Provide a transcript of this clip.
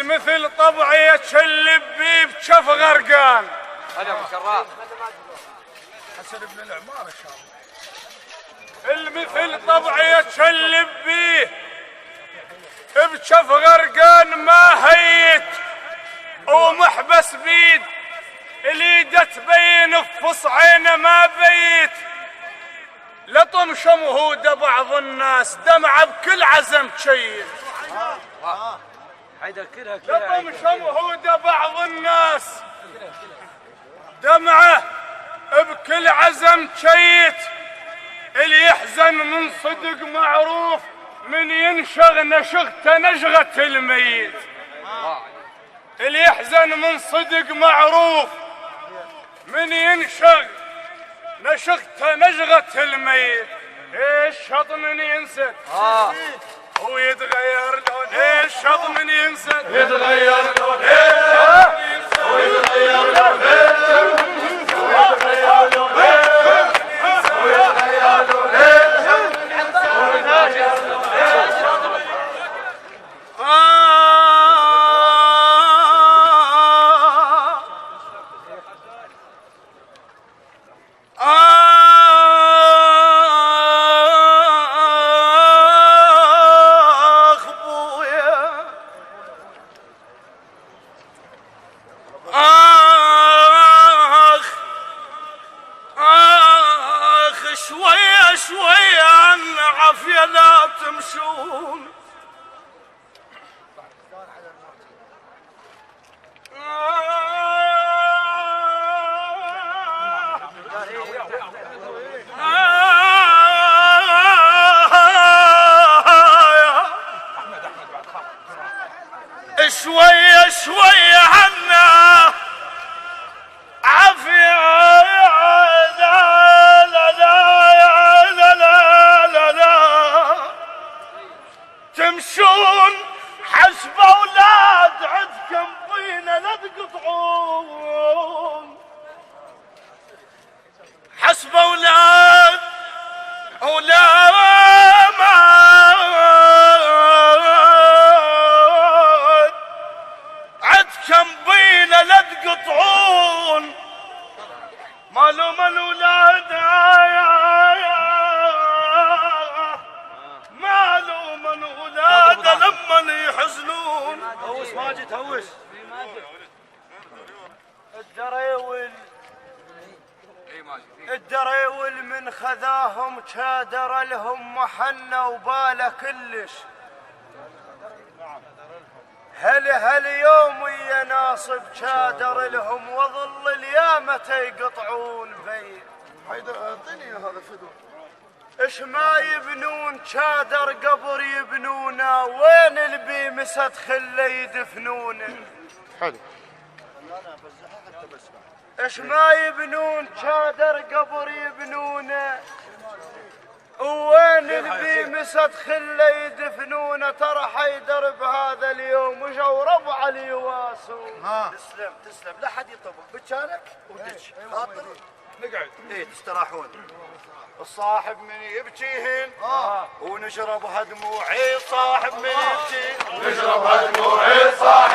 المثل طبعي يتشلب بيه بشف غرقان. هلا ابو شراف حسن ابن العمار ان شاء الله. المثل طبعي يتشلب بيه بشف غرقان، ما هيت ومحبس بيد، اليد تبين فص عينه ما بيت. لطم شمهود بعض الناس دمعه بكل عزم تشيل. لطم شمهود بعض الناس دمعه بكل عزم تشيت. اللي يحزن من صدق معروف، من ينشغ نشغته نشغة الميت. اللي يحزن من صدق معروف، من ينشغ نشغته نشغة الميت. ايش شط من ينسد هو يتغير لون، ايش شط من ينسد يتغير لون، هو يتغير لون، شوية عن عافية لا تمشون. شوية شوية عنا عافية تمشون حسب اولاد عدكم طينه لا تقطعون. حسب اولاد عدكم طينه لا تقطعون. معلوم الاولاد لما يحزنون. هوس ماجد هوس. الدريول من خذاهم شادر لهم محنة وباله كلش. هل يوم يا ناصب شادر لهم وظل اليامة يقطعون بين. حيدر اعطيني هذا فدوى. اش ما يبنون شادر قبر يبنونه، وين البي مسد خله يدفنونه. حلو. اش ما يبنون شادر قبر يبنونه، وين البي مسد خله يدفنونه. ترى حيدر بهذا اليوم وجو ربع اليواسون. تسلم لا حد يطبق بتشانك ودش خاطر نقعد تستراحون. الصاحب من يبكيهن ونشرب هدموعي. صاحب من يبكي ونشرب هدموعي. صاحب